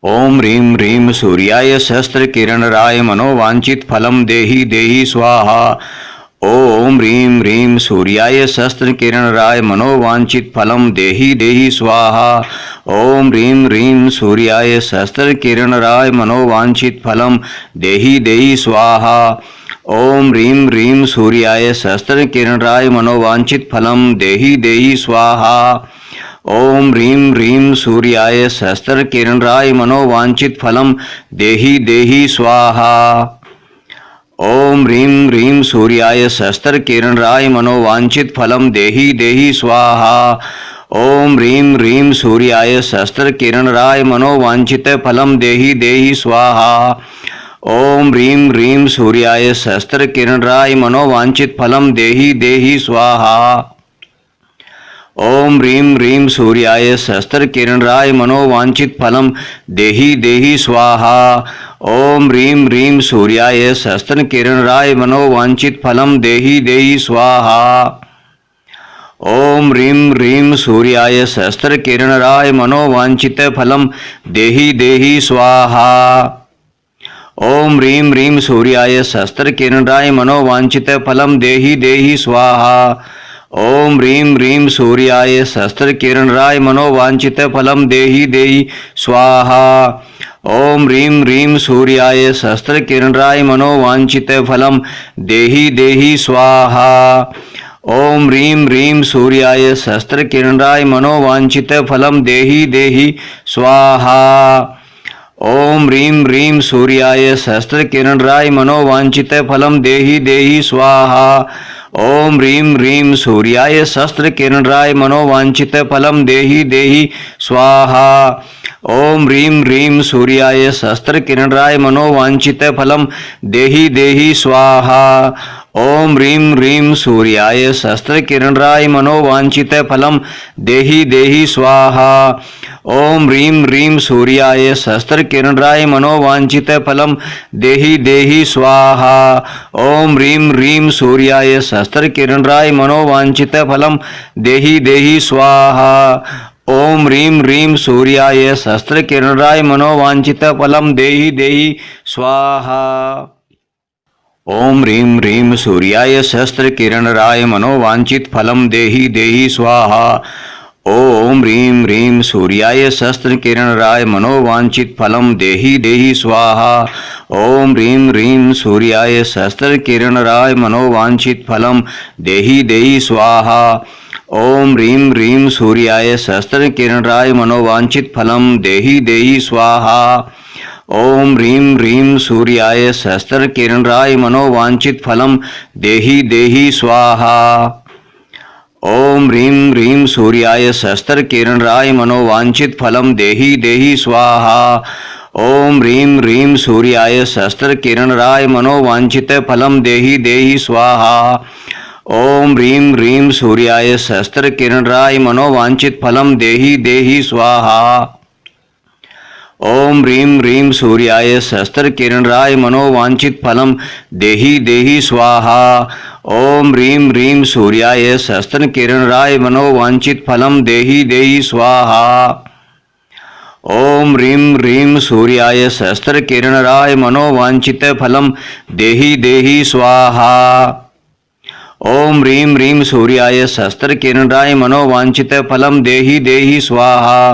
ओम ह्रीं ह्रीं सूर्याय सहस्रकिरणराय मनोवांछित फलम देहि देहि स्वाहा। ओम ह्रीं ह्रीं सूर्याय सहस्रकिरणराय मनोवांछित फलम देहि देहि स्वाहा। ओम ह्रीं ह्रीं सूर्याय सहस्रकिरणराय मनोवांछित फलम देहि देहि स्वाहा। ओम ह्रीं ह्रीं सूर्याय सहस्रकिरणराय मनोवांछित फलम देहि देहि स्वाहा। ओम ह्रीं ह्रीं सूर्याय सहस्रकिरणराय मनोवांछित फलम देहि देहि स्वाहा। ओम ह्रीं ह्रीं सूर्याय सहस्रकिरणराय मनोवांछित फलम देहि देहि स्वाहा। ओम ह्रीं ह्रीं सूर्याय सहस्रकिरणराय मनोवांछित फलम देहि देहि स्वाहा। ओम ह्रीं ह्रीं सूर्याय सहस्रकिरणराय मनोवांछित फलम देहि देहि स्वाहा। ओम ह्रीं ह्रीं सूर्याय सहस्रकिरणराय मनोवांछित फलम देहि देहि स्वाहा। ओम ह्रीं ह्रीं सूर्याय सहस्रकिरणराय मनोवांछित फलम देहि देहि स्वाहा। ओम ह्रीं ह्रीं सूर्याय सहस्रकिरणराय मनोवांछित फलम देहि देहि स्वाहा। ओम ह्रीं ह्रीं सूर्याय सहस्रकिरणराय मनोवांछित फलम देहि देहि स्वाहा। ओम ह्रीं ह्रीं सूर्याय सहस्रकिरणराय मनोवांछित फलम देहि देहि स्वाहा। ओम ह्रीं ह्रीं सूर्याय सहस्रकिरणराय मनोवांछित फलम देहि देहि स्वाहा। ओम ह्रीं ह्रीं सूर्याय सहस्रकिरणराय मनोवांछित फलम देहि देहि स्वाहा। ओम ह्रीं ह्रीं सूर्याय सहस्रकिरणराय मनोवांछित फलम देहि देहि स्वाहा। ओम ह्रीं ह्रीं सूर्याय सहस्रकिरणराय मनोवांछित फलम देहि देहि स्वाहा। ओम ह्रीं ह्रीं सूर्याय सहस्रकिरणराय मनोवांछित फलम देहि देहि स्वाहा। ओम ह्रीं ह्रीं सूर्याय सहस्रकिरणराय मनोवांछित फलम देहि देहि स्वाहा। ओम ह्रीं ह्रीं सूर्याय सहस्रकिरणराय मनोवांछित फलम देहि देहि स्वाहा। ओम ह्रीं ह्रीं सूर्याय सहस्रकिरणराय मनोवांछित फलम देहि देहि स्वाहा। ओम ह्रीं ह्रीं सूर्याय सहस्रकिरणराय मनोवांछित फलम देहि देहि स्वाहा। ओम ह्रीं ह्रीं सूर्याय सहस्रकिरणराय मनोवांछित फलम देहि देहि स्वाहा। ओम ह्रीं ह्रीं सूर्याय सहस्रकिरणराय मनोवांछित फलम देहि देहि स्वाहा। ओम ह्रीं ह्रीं सूर्याय सहस्रकिरणराय मनोवांछित फलम देहि देहि स्वाहा। ओम ह्रीं ह्रीं सूर्याय सहस्रकिरणराय मनोवांछित फलम देहि देहि स्वाहा। ओम ह्रीं ह्रीं सूर्याय सहस्रकिरणराय मनोवांछित फलम देहि देहि स्वाहा। ओम ह्रीं ह्रीं सूर्याय सहस्रकिरणराय मनोवांछित फलम देहि देहि स्वाहा। ओम ह्रीं ह्रीं सूर्याय सहस्रकिरणराय मनोवांछित फलम देहि देहि स्वाहा। ओम ह्रीं ह्रीं सूर्याय सहस्रकिरणराय मनोवांछित फलम देहि देहि स्वाहा। ओम ह्रीं ह्रीं सूर्याय सहस्रकिरणराय मनोवांछित फलम देहि देहि स्वाहा। ओम ह्रीं ह्रीं सूर्याय सहस्रकिरणराय मनोवांछित फलम देहि देहि स्वाहा। ओम ह्रीं ह्रीं सूर्याय सहस्रकिरणराय मनोवांछित फलम देहि देहि स्वाहा। ओम ह्रीं ह्रीं सूर्याय सहस्रकिरणराय मनोवांछित फलम देहि देहि स्वाहा।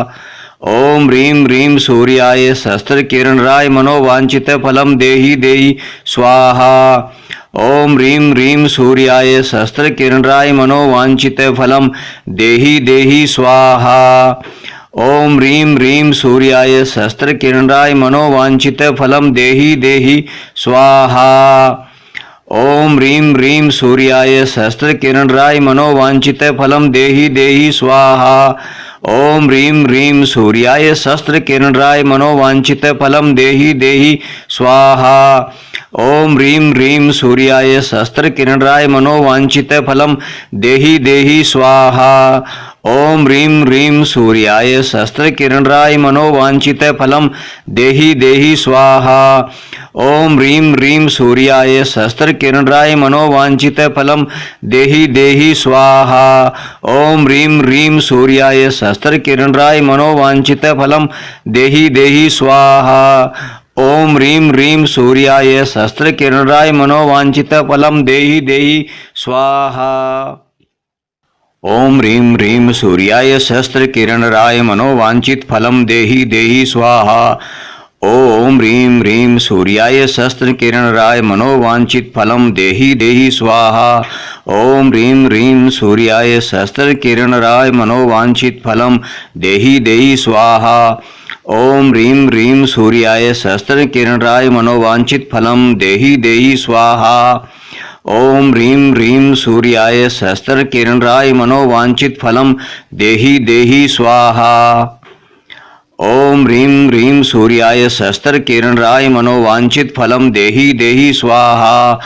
ओम ह्रीं ह्रीं सूर्याय सहस्रकिरणराय मनोवांछित फलम देहि देहि स्वाहा। ओम ह्रीं ह्रीं सूर्याय सहस्रकिरणराय मनोवांछित फलम देहि देहि स्वाहा। ओम ह्रीं ह्रीं सूर्याय सहस्रकिरणराय मनोवांछित फलम देहि देहि स्वाहा। ओम ह्रीं ह्रीं सूर्याय सहस्रकिरणराय मनोवांछित फलम देहि देहि स्वाहा। ओम ह्रीं ह्रीं सूर्याय सहस्रकिरणराय मनोवांछित फलम देहि देहि स्वाहा। ओम ह्रीं ह्रीं सूर्याय सहस्रकिरणराय मनोवांछित फलम देहि देहि स्वाहा। ओम ह्रीं ह्रीं सूर्याय सहस्रकिरणाय मनोवांछितफलं देहि देहि स्वाहा। ओम ह्रीं ह्रीं सूर्याय सहस्रकिरणाय मनोवांछितफलं देहि देहि स्वाहा। ओम ह्रीं ह्रीं सूर्याय सहस्रकिरणाय मनोवांछितफलं देहि देहि स्वाहा। ओम ह्रीं ह्रीं सूर्याय सहस्रकिरणाय मनोवांछितफलं देहि देहि स्वाहा। ओम ह्रीं ह्रीं सूर्याय सहस्रकिरणाय मनोवांछितफलं देहि देहि स्वाहा। ओम ह्रीं ह्रीं सूर्याय सहस्रकिरणाय मनोवांछितफलं देहि देहि स्वाहा। ओम ह्रीं ह्रीं सूर्याय सहस्रकिरणाय मनोवांछितफलं देहि देहि स्वाहा। ओम ह्रीं ह्रीं सूर्याय सहस्रकिरणाय मनोवांछितफलं देहि देहि स्वाहा। ओम ह्रीं ह्रीं सूर्याय सहस्रकिरणाय मनोवांछितफलं देहि देहि स्वाहा। ओम ह्रीं ह्रीं सूर्याय सहस्रकिरणाय मनोवांछितफलं देहि देहि स्वाहा।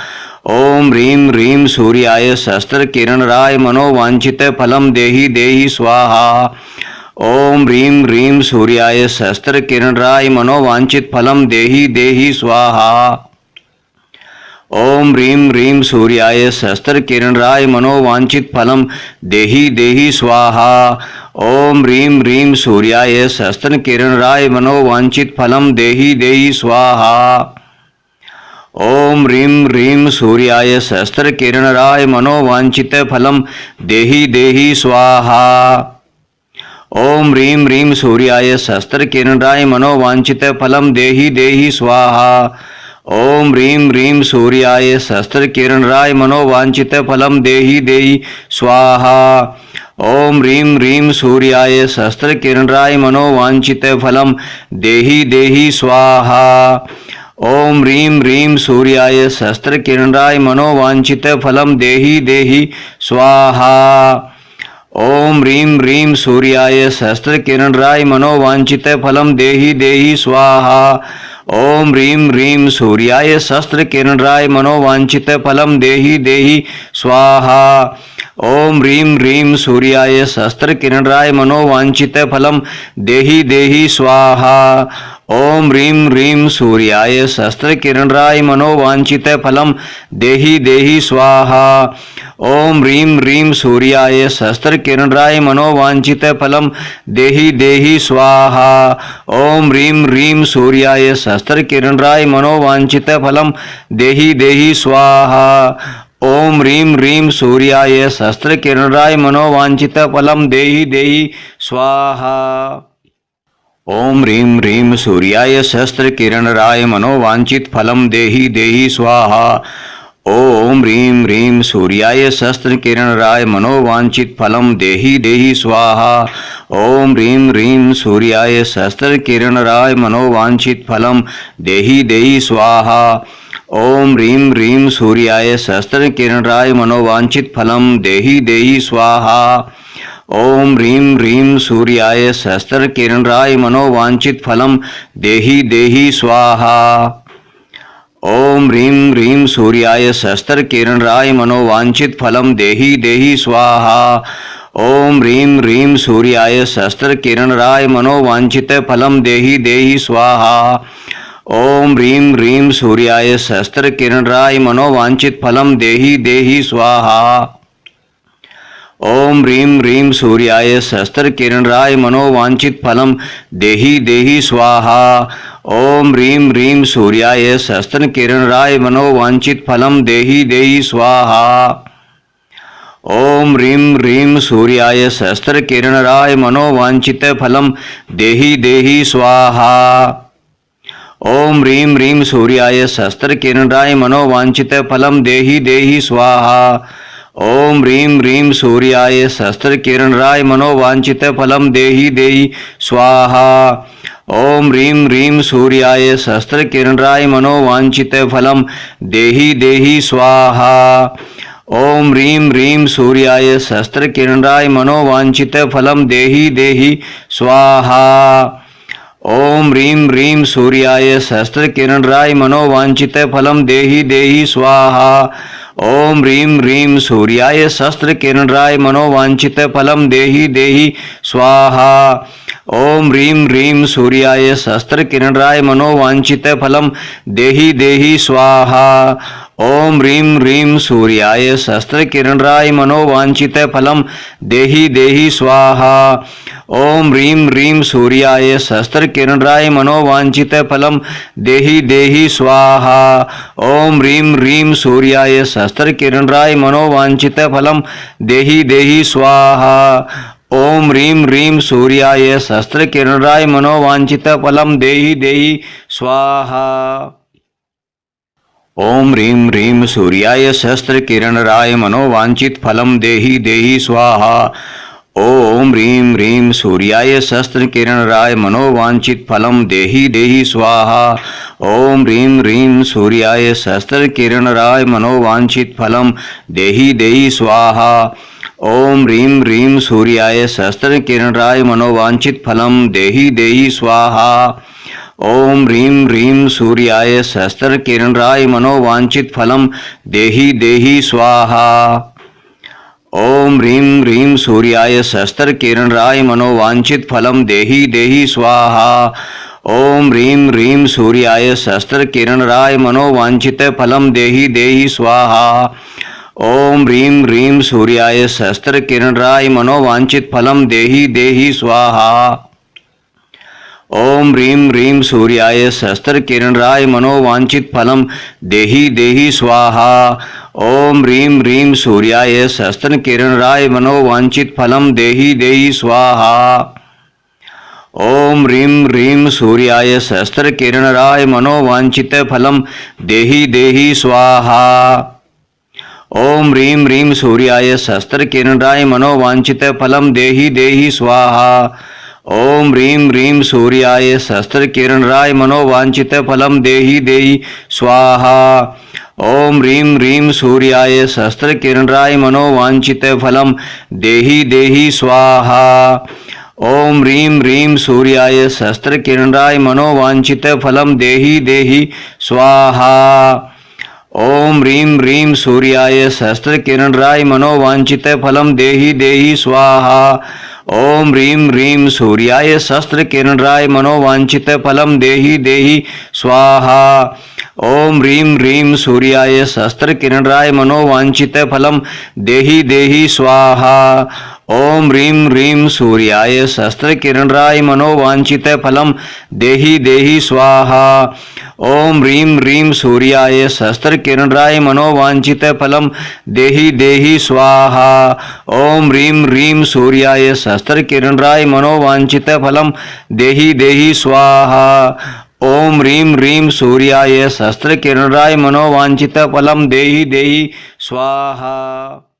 ओम ह्रीं ह्रीं सूर्याय सहस्रकिरणाय मनोवांछितफलं देहि देहि स्वाहा। ओम ह्रीं ह्रीं सूर्याय सहस्रकिरणाय मनोवांछितफलं देहि देहि स्वाहा। ओम ह्रीं ह्रीं सूर्याय सहस्रकिरणाय मनोवांछितफलं देहि देहि स्वाहा। ओम ह्रीं ह्रीं सूर्याय सहस्रकिरणाय मनोवांछितफलं देहि देहि स्वाहा। ओम ह्रीं ह्रीं सूर्याय सहस्रकिरणाय मनोवांछितफलं देहि देहि स्वाहा। ओम ह्रीं ह्रीं सूर्याय सहस्रकिरणाय मनोवांछितफलं देहि देहि स्वाहा। ओम ह्रीं ह्रीं सूर्याय सहस्रकिरणाय मनोवांछितफलं देहि देहि स्वाहा। ओम ह्रीं ह्रीं सूर्याय सहस्रकिरणाय मनोवांछितफलं देहि देहि स्वाहा। ओम ह्रीं ह्रीं सूर्याय सहस्रकिरणाय मनोवांछितफलं देहि देहि स्वाहा। ओम ह्रीं ह्रीं सूर्याय सहस्रकिरणाय मनोवांछितफलं देहि देहि स्वाहा। ओम ह्रीं ह्रीं सूर्याय सहस्रकिरणाय मनोवांछितफलं देहि देहि स्वाहा। ओम ह्रीं ह्रीं सूर्याय सहस्रकिरणाय मनोवांछितफलं देहि देहि स्वाहा। ओम ह्रीं ह्रीं सूर्याय सहस्रकिरणाय मनोवांछितफलं देहि देहि स्वाहा। ओम ह्रीं ह्रीं सूर्याय सहस्रकिरणाय मनोवांछितफलं देहि देहि स्वाहा। ओम ह्रीं ह्रीं सूर्याय सहस्रकिरणाय मनोवांछितफलं देहि देहि स्वाहा। ओम ह्रीं ह्रीं सूर्याय सहस्रकिरणाय मनोवांछितफलं देहि देहि स्वाहा। ओम ह्रीं ह्रीं सूर्याय सहस्रकिरणाय मनोवांछितफलं देहि देहि स्वाहा। ओम ह्रीं ह्रीं सूर्याय सहस्रकिरणाय मनोवांछितफलं देहि देहि स्वाहा। ओम ह्रीं ह्रीं सूर्याय सहस्रकिरणाय मनोवांछितफलं देहि देहि स्वाहा। ओम ह्रीं ह्रीं सूर्याय सहस्रकिरणाय मनोवांछितफलं देहि देहि स्वाहा। ओम ह्रीं ह्रीं सूर्याय सहस्रकिरणाय मनोवांछितफलं देहि देहि स्वाहा। ओम ह्रीं ह्रीं सूर्याय सहस्रकिरणाय मनोवांछितफलं देहि देहि स्वाहा। ओम ह्रीं ह्रीं सूर्याय सहस्रकिरणाय मनोवांछितफलं देहि देहि स्वाहा। ओम ह्रीं ह्रीं सूर्याय सहस्रकिरणाय मनोवांछितफलं देहि देहि स्वाहा। ओम ह्रीं ह्रीं सूर्याय सहस्रकिरणाय मनोवांछितफलं देहि देहि स्वाहा। ओम ह्रीं ह्रीं सूर्याय सहस्रकिरणाय मनोवांछितफलं देहि देहि स्वाहा। ओम ह्रीं ह्रीं सूर्याय सहस्रकिरणाय मनोवांछितफलं देहि देहि स्वाहा। ओम ह्रीं ह्रीं सूर्याय सहस्रकिरणाय मनोवांछितफलं देहि देहि स्वाहा। ओम ह्रीं ह्रीं सूर्याय सहस्रकिरणाय मनोवांछितफलं देहि देहि स्वाहा। ओम ह्रीं ह्रीं सूर्याय सहस्रकिरणाय मनोवांछितफलं देहि देहि स्वाहा। ओम ह्रीं ह्रीं सूर्याय सहस्रकिरणाय मनोवांछितफलं देहि देहि स्वाहा। ओम ह्रीं ह्रीं सूर्याय सहस्रकिरणाय मनोवांछितफलं देहि देहि स्वाहा। ओम ह्रीं ह्रीं सूर्याय सहस्रकिरणाय मनोवांछित फलम देहि देहि स्वाहा। ओम ह्रीं ह्रीं सूर्याय सहस्रकिरणाय मनोवांछित फलम देहि देहि स्वाहा। ओम ह्रीं ह्रीं सूर्याय सहस्रकिरणाय मनोवांछित फलम देहि देहि स्वाहा। ओम ह्रीं ह्रीं सूर्याय सहस्रकिरणाय मनोवांछित फलम देहि देहि स्वाहा। ओम ह्रीं ह्रीं सूर्याय सहस्रकिरणाय मनोवांछित फलम देहि देहि स्वाहा। ओम ह्रीं ह्रीं सूर्याय सहस्रकिरणाय मनोवांछित फलम देहि देहि स्वाहा। ओम ह्रीं ह्रीं सूर्याय सहस्रकिरणाय मनोवांछित फलम देहि देहि स्वाहा। ओम ह्रीं ह्रीं सूर्याय सहस्रकिरणाय मनोवांछित फलम देहि देहि स्वाहा। ओम ह्रीं ह्रीं सूर्याय सहस्रकिरणाय मनोवांछित फलम देहि देहि स्वाहा। ओम ह्रीं ह्रीं सूर्याय सहस्रकिरणाय मनोवांछित फलम देहि देहि स्वाहा। ओम ह्रीं ह्रीं सूर्याय सहस्रकिरणाय मनोवांछित फलम देहि देहि स्वाहा। ओम ह्रीं ह्रीं सूर्याय सहस्रकिरणाय मनोवांछित फलम देहि देहि स्वाहा। ओम ह्रीं ह्रीं सूर्याय सहस्रकिरणाय मनोवांछित फलम देहि देहि स्वाहा। ओम ह्रीं ह्रीं सूर्याय सहस्रकिरणाय मनोवांछित फलम देहि देहि स्वाहा। ओम ह्रीं ह्रीं सूर्याय सहस्रकिरणाय मनोवांछित फलम देहि देहि स्वाहा। ओम ह्रीं ह्रीं सूर्याय सहस्रकिरणाय मनोवांछित फलम देहि देहि स्वाहा। ओम ह्रीं ह्रीं सूर्याय सहस्रकिरणाय मनोवांछित फलम देहि देहि स्वाहा। ओम ह्रीं ह्रीं सूर्याय सहस्रकिरणाय मनोवांछित फलम देहि देहि स्वाहा। ओम ह्रीं ह्रीं सूर्याय सहस्रकिरणाय मनोवांछित फलम देहि देहि स्वाहा। ओम ह्रीं ह्रीं सूर्याय सहस्रकिरणाय मनोवांछित फलम देहि देहि स्वाहा। ओम ह्रीं ह्रीं सूर्याय सहस्रकिरणाय मनोवांछित फलम देहि देहि स्वाहा। ओम ह्रीं ह्रीं सूर्याय सहस्रकिरणाय मनोवांछित फलम देहि देहि स्वाहा। ओम ह्रीं ह्रीं सूर्याय सहस्रकिरणाय मनोवांछित फलम देहि देहि स्वाहा। ओम ह्रीं ह्रीं सूर्याय सहस्रकिरणाय मनोवांछित फलम देहि देहि स्वाहा। ओम ह्रीं ह्रीं सूर्याय सहस्रकिरणाय मनोवांछित फलम देहि देहि स्वाहा। ओम ह्रीं ह्रीं सूर्याय सहस्रकिरणाय मनोवांछित फलम देहि देहि स्वाहा। ओम ह्रीं ह्रीं सूर्याय सहस्रकिरणाय मनोवांछित फलम देहि देहि स्वाहा। ओम ह्रीं ह्रीं सूर्याय सहस्रकिरणाय मनोवांछित फलम देहि देहि स्वाहा।